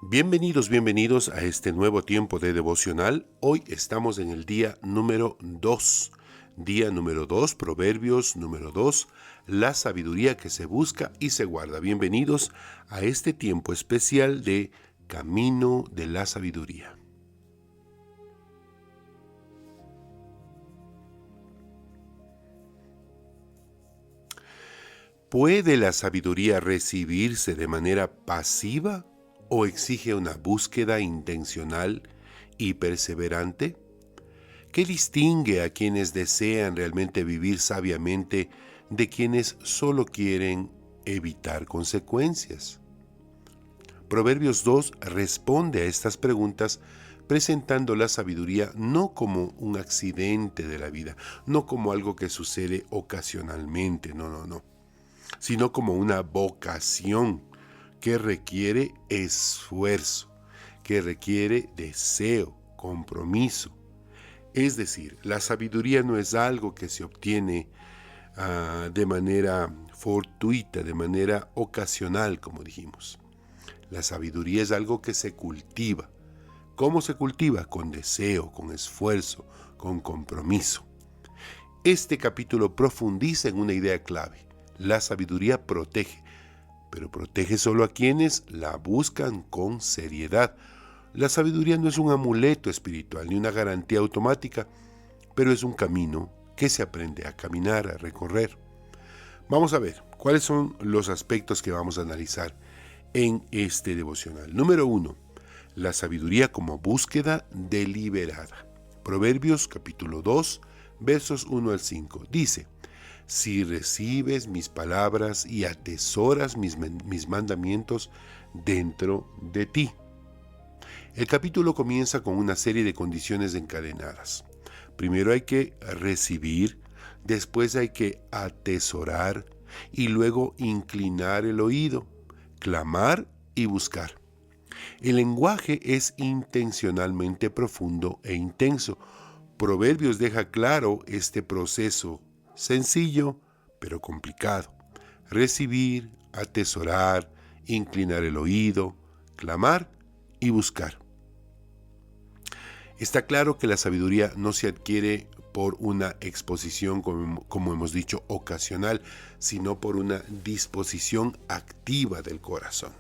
Bienvenidos a este nuevo tiempo de devocional. Hoy estamos en el día número 2. Día número 2, Proverbios número 2, la sabiduría que se busca y se guarda. Bienvenidos a este tiempo especial de Camino de la Sabiduría. ¿Puede la sabiduría recibirse de manera pasiva o exige una búsqueda intencional y perseverante? ¿Qué distingue a quienes desean realmente vivir sabiamente de quienes solo quieren evitar consecuencias? Proverbios 2 responde a estas preguntas presentando la sabiduría no como un accidente de la vida, no como algo que sucede ocasionalmente, no, sino como una vocación que requiere esfuerzo, que requiere deseo, compromiso. Es decir, la sabiduría no es algo que se obtiene de manera fortuita, de manera ocasional, como dijimos. La sabiduría es algo que se cultiva. ¿Cómo se cultiva? Con deseo, con esfuerzo, con compromiso. Este capítulo profundiza en una idea clave. La sabiduría protege, pero protege solo a quienes la buscan con seriedad. La sabiduría no es un amuleto espiritual ni una garantía automática, pero es un camino que se aprende a caminar, a recorrer. Vamos a ver cuáles son los aspectos que vamos a analizar en este devocional. Número 1. La sabiduría como búsqueda deliberada. Proverbios capítulo 2, versos 1 al 5. Dice: si recibes mis palabras y atesoras mis mandamientos dentro de ti. El capítulo comienza con una serie de condiciones encadenadas. Primero hay que recibir, después hay que atesorar y luego inclinar el oído, clamar y buscar. El lenguaje es intencionalmente profundo e intenso. Proverbios deja claro este proceso sencillo, pero complicado. Recibir, atesorar, inclinar el oído, clamar y buscar. Está claro que la sabiduría no se adquiere por una exposición, como hemos dicho, ocasional, sino por una disposición activa del corazón.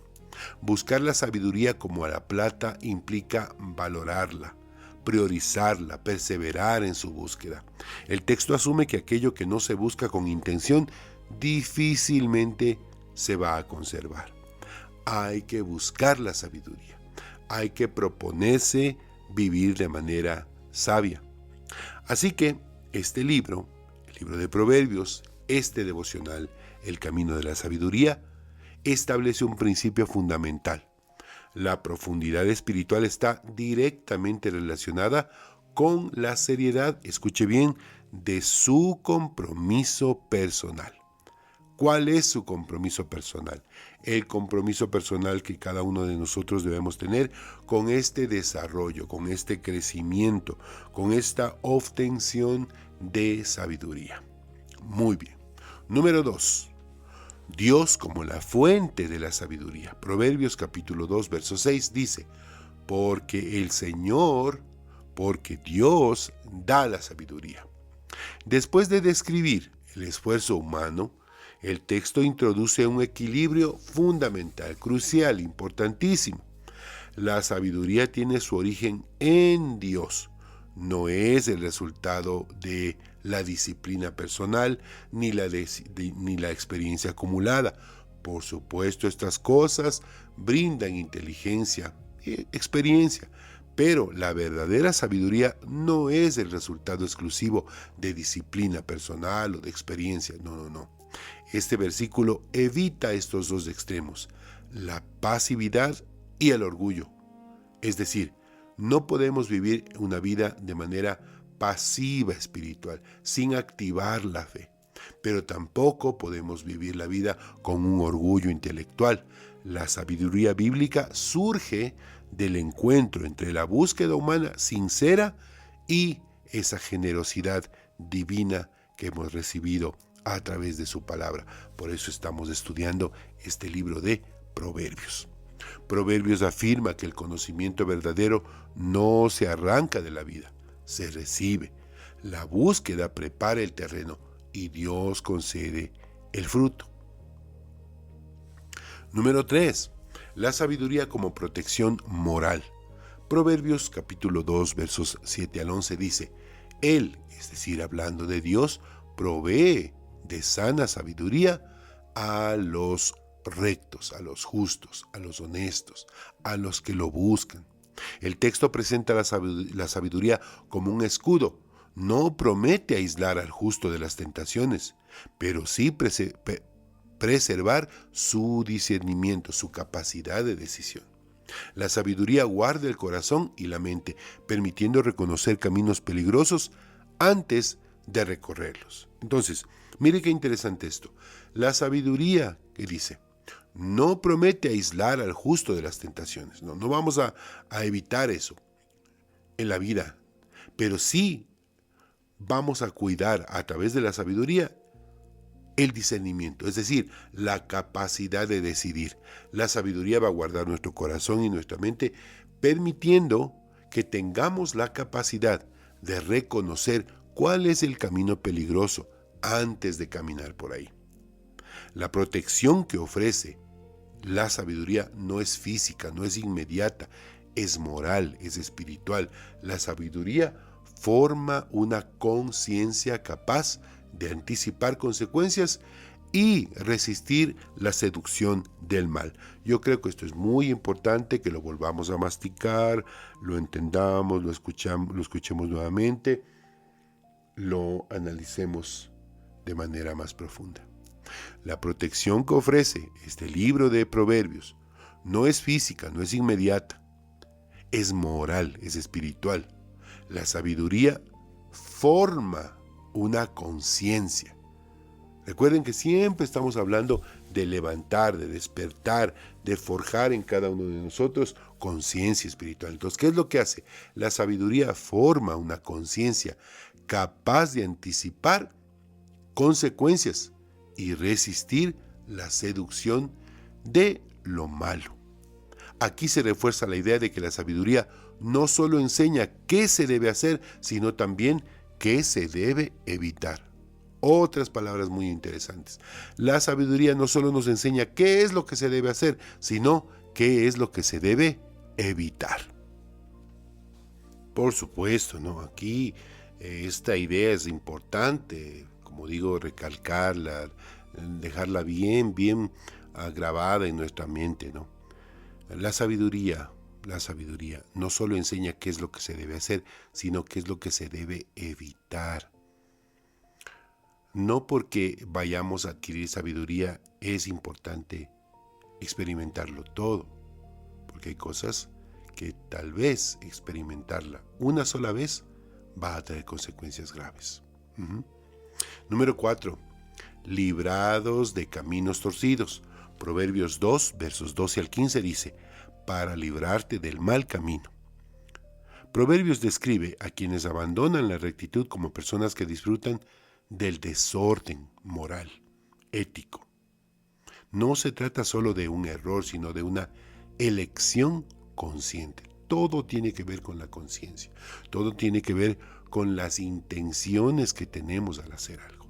Buscar la sabiduría como a la plata implica valorarla, priorizarla, perseverar en su búsqueda. El texto asume que aquello que no se busca con intención difícilmente se va a conservar. Hay que buscar la sabiduría. Hay que proponerse vivir de manera sabia. Así que este libro, el libro de Proverbios, este devocional, El Camino de la Sabiduría, establece un principio fundamental. La profundidad espiritual está directamente relacionada con la seriedad, escuche bien, de su compromiso personal. ¿Cuál es su compromiso personal? El compromiso personal que cada uno de nosotros debemos tener con este desarrollo, con este crecimiento, con esta obtención de sabiduría. Muy bien. Número 2. Dios como la fuente de la sabiduría. Proverbios capítulo 2, verso 6 dice: porque Dios da la sabiduría. Después de describir el esfuerzo humano, el texto introduce un equilibrio fundamental, crucial, importantísimo. La sabiduría tiene su origen en Dios. No es el resultado de la disciplina personal ni la experiencia acumulada. Por supuesto, estas cosas brindan inteligencia, experiencia, pero la verdadera sabiduría no es el resultado exclusivo de disciplina personal o de experiencia. No. Este versículo evita estos dos extremos, la pasividad y el orgullo. Es decir, no podemos vivir una vida de manera pasiva espiritual, sin activar la fe. Pero tampoco podemos vivir la vida con un orgullo intelectual. La sabiduría bíblica surge del encuentro entre la búsqueda humana sincera y esa generosidad divina que hemos recibido a través de su palabra. Por eso estamos estudiando este libro de Proverbios. Proverbios afirma que el conocimiento verdadero no se arranca de la vida, se recibe. La búsqueda prepara el terreno y Dios concede el fruto. Número 3. La sabiduría como protección moral. Proverbios capítulo 2 versos 7 al 11 dice: Él, es decir, hablando de Dios, provee de sana sabiduría a los rectos, a los justos, a los honestos, a los que lo buscan. El texto presenta la sabiduría como un escudo. No promete aislar al justo de las tentaciones, pero sí preservar su discernimiento, su capacidad de decisión. La sabiduría guarda el corazón y la mente, permitiendo reconocer caminos peligrosos antes de recorrerlos. Entonces, mire qué interesante esto. La sabiduría, que dice, no promete aislar al justo de las tentaciones. No vamos a evitar eso en la vida, pero sí vamos a cuidar a través de la sabiduría el discernimiento, es decir, la capacidad de decidir. La sabiduría va a guardar nuestro corazón y nuestra mente, permitiendo que tengamos la capacidad de reconocer cuál es el camino peligroso antes de caminar por ahí. La protección que ofrece la sabiduría no es física, no es inmediata, es moral, es espiritual. La sabiduría forma una conciencia capaz de anticipar consecuencias y resistir la seducción del mal. Yo creo que esto es muy importante, que lo volvamos a masticar, lo entendamos, lo escuchemos nuevamente, lo analicemos de manera más profunda. La protección que ofrece este libro de Proverbios no es física, no es inmediata, es moral, es espiritual. La sabiduría forma una conciencia. Recuerden que siempre estamos hablando de levantar, de despertar, de forjar en cada uno de nosotros conciencia espiritual. Entonces, ¿qué es lo que hace? La sabiduría forma una conciencia capaz de anticipar consecuencias y resistir la seducción de lo malo. Aquí se refuerza la idea de que la sabiduría no solo enseña qué se debe hacer, sino también qué se debe evitar. Otras palabras muy interesantes. La sabiduría no solo nos enseña qué es lo que se debe hacer, sino qué es lo que se debe evitar. Por supuesto, ¿no? Aquí esta idea es importante, como digo, recalcarla, dejarla bien grabada en nuestra mente, ¿no? La sabiduría no solo enseña qué es lo que se debe hacer, sino qué es lo que se debe evitar. No porque vayamos a adquirir sabiduría es importante experimentarlo todo, porque hay cosas que tal vez experimentarla una sola vez va a traer consecuencias graves. Número 4. Librados de caminos torcidos. Proverbios 2, versos 12 al 15 dice: para librarte del mal camino. Proverbios describe a quienes abandonan la rectitud como personas que disfrutan del desorden moral, ético. No se trata solo de un error, sino de una elección consciente. Todo tiene que ver con la conciencia. Todo tiene que ver con las intenciones que tenemos al hacer algo.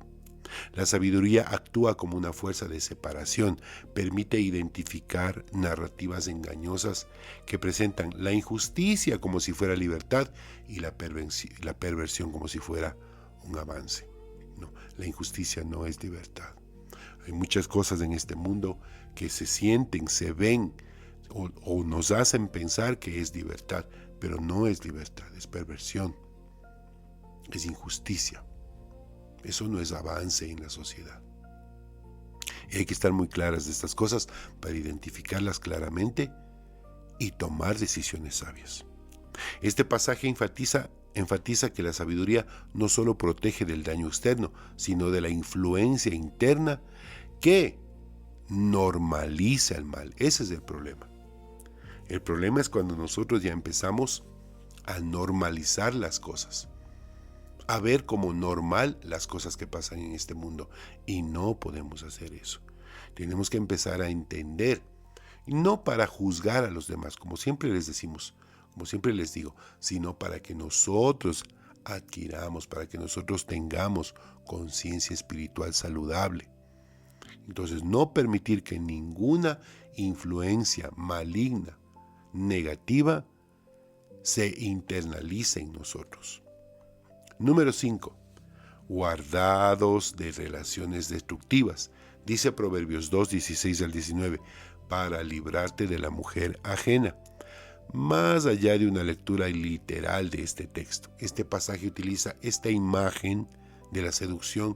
La sabiduría actúa como una fuerza de separación, permite identificar narrativas engañosas que presentan la injusticia como si fuera libertad y la perversión como si fuera un avance. No, la injusticia no es libertad. Hay muchas cosas en este mundo que se sienten, se ven o nos hacen pensar que es libertad, pero no es libertad, es perversión, es injusticia. Eso no es avance en la sociedad. Y hay que estar muy claras de estas cosas para identificarlas claramente y tomar decisiones sabias. Este pasaje enfatiza que la sabiduría no solo protege del daño externo, sino de la influencia interna que normaliza el mal. Ese es el problema. El problema es cuando nosotros ya empezamos a normalizar las cosas, a ver como normal las cosas que pasan en este mundo, y no podemos hacer eso. Tenemos que empezar a entender Y no para juzgar a los demás, como siempre les decimos, como siempre les digo, sino para que nosotros adquiramos, para que nosotros tengamos conciencia espiritual saludable. Entonces, no permitir que ninguna influencia maligna, negativa, se internalice en nosotros. Número 5. Guardados de relaciones destructivas. Dice Proverbios 2, 16 al 19, para librarte de la mujer ajena. Más allá de una lectura literal de este texto, este pasaje utiliza esta imagen de la seducción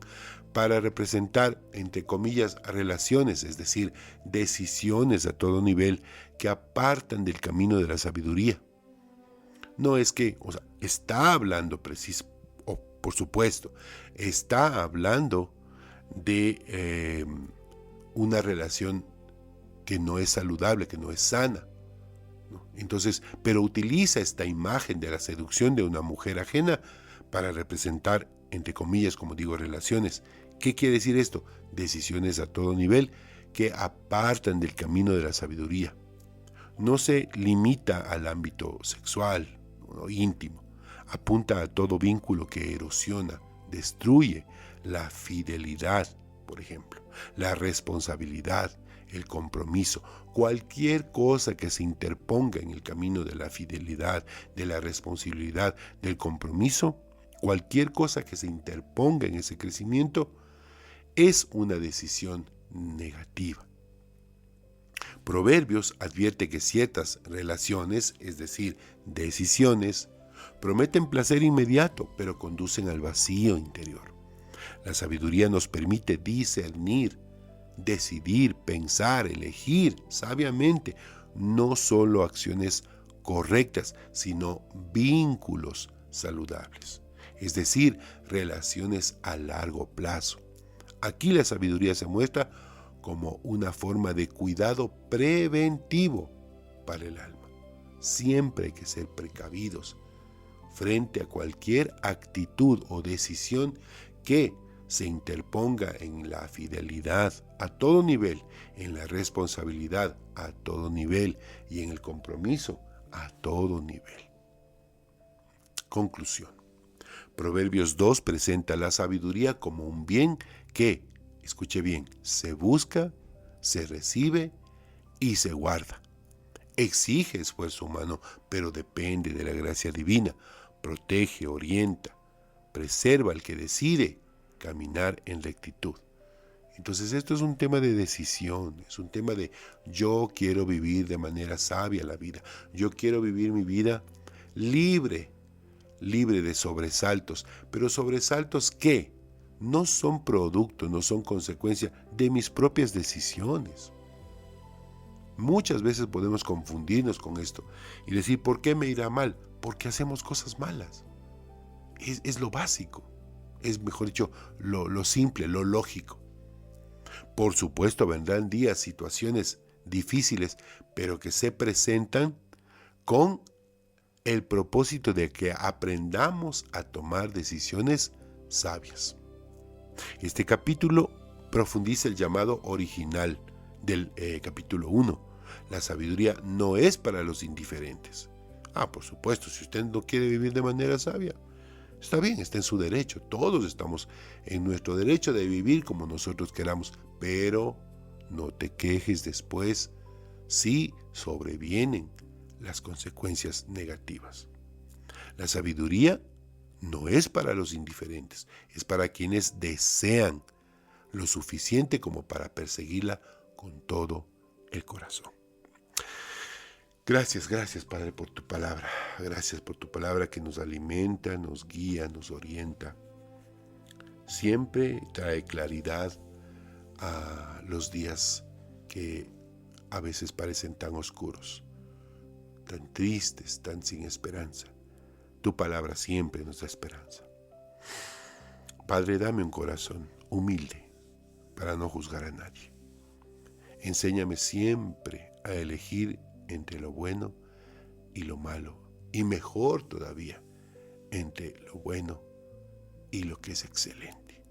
para representar, entre comillas, relaciones, es decir, decisiones a todo nivel que apartan del camino de la sabiduría. No es que, está hablando por supuesto, está hablando de una relación que no es saludable, que no es sana, ¿no? Entonces, pero utiliza esta imagen de la seducción de una mujer ajena para representar, entre comillas, como digo, relaciones. ¿Qué quiere decir esto? Decisiones a todo nivel que apartan del camino de la sabiduría. No se limita al ámbito sexual o íntimo. Apunta a todo vínculo que erosiona, destruye la fidelidad, por ejemplo, la responsabilidad, el compromiso, cualquier cosa que se interponga en el camino de la fidelidad, de la responsabilidad, del compromiso, cualquier cosa que se interponga en ese crecimiento es una decisión negativa. Proverbios advierte que ciertas relaciones, es decir, decisiones, prometen placer inmediato, pero conducen al vacío interior. La sabiduría nos permite discernir, decidir, pensar, elegir sabiamente, no solo acciones correctas, sino vínculos saludables, es decir, relaciones a largo plazo. Aquí la sabiduría se muestra como una forma de cuidado preventivo para el alma. Siempre hay que ser precavidos frente a cualquier actitud o decisión que se interponga en la fidelidad a todo nivel, en la responsabilidad a todo nivel y en el compromiso a todo nivel. Conclusión. Proverbios 2 presenta la sabiduría como un bien que, escuche bien, se busca, se recibe y se guarda. Exige esfuerzo humano, pero depende de la gracia divina. Protege, orienta, preserva al que decide caminar en rectitud. Entonces esto es un tema de decisión, es un tema de yo quiero vivir de manera sabia la vida. Yo quiero vivir mi vida libre de sobresaltos, pero sobresaltos que no son producto, no son consecuencia de mis propias decisiones. Muchas veces podemos confundirnos con esto y decir, ¿por qué me irá mal? Porque hacemos cosas malas. Es lo básico, es mejor dicho, lo simple, lo lógico. Por supuesto vendrán días, situaciones difíciles, pero que se presentan con el propósito de que aprendamos a tomar decisiones sabias. Este capítulo profundiza el llamado original del capítulo 1. La sabiduría no es para los indiferentes. Por supuesto, si usted no quiere vivir de manera sabia, está bien, está en su derecho. Todos estamos en nuestro derecho de vivir como nosotros queramos, pero no te quejes después si sobrevienen las consecuencias negativas. La sabiduría no es para los indiferentes, es para quienes desean lo suficiente como para perseguirla con todo el corazón. Gracias, Padre, por tu palabra. Gracias por tu palabra que nos alimenta, nos guía, nos orienta. Siempre trae claridad a los días que a veces parecen tan oscuros, tan tristes, tan sin esperanza. Tu palabra siempre nos da esperanza. Padre, dame un corazón humilde para no juzgar a nadie. Enséñame siempre a elegir entre lo bueno y lo malo, y mejor todavía, entre lo bueno y lo que es excelente.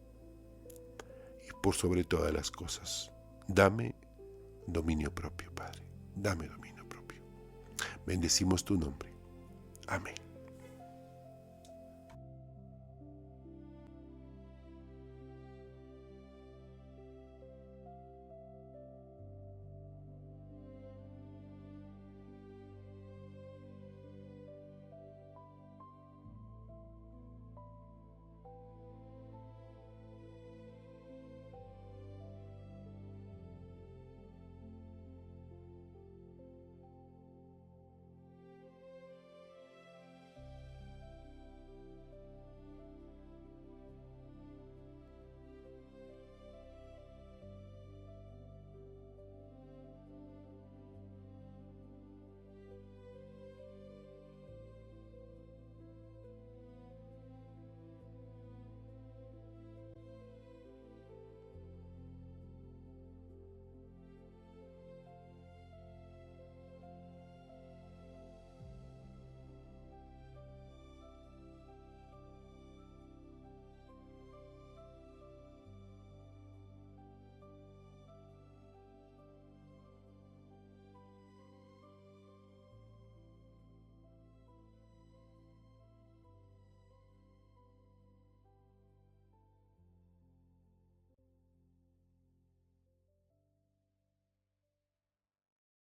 Y por sobre todas las cosas, dame dominio propio, Padre. Dame dominio propio. Bendecimos tu nombre. Amén.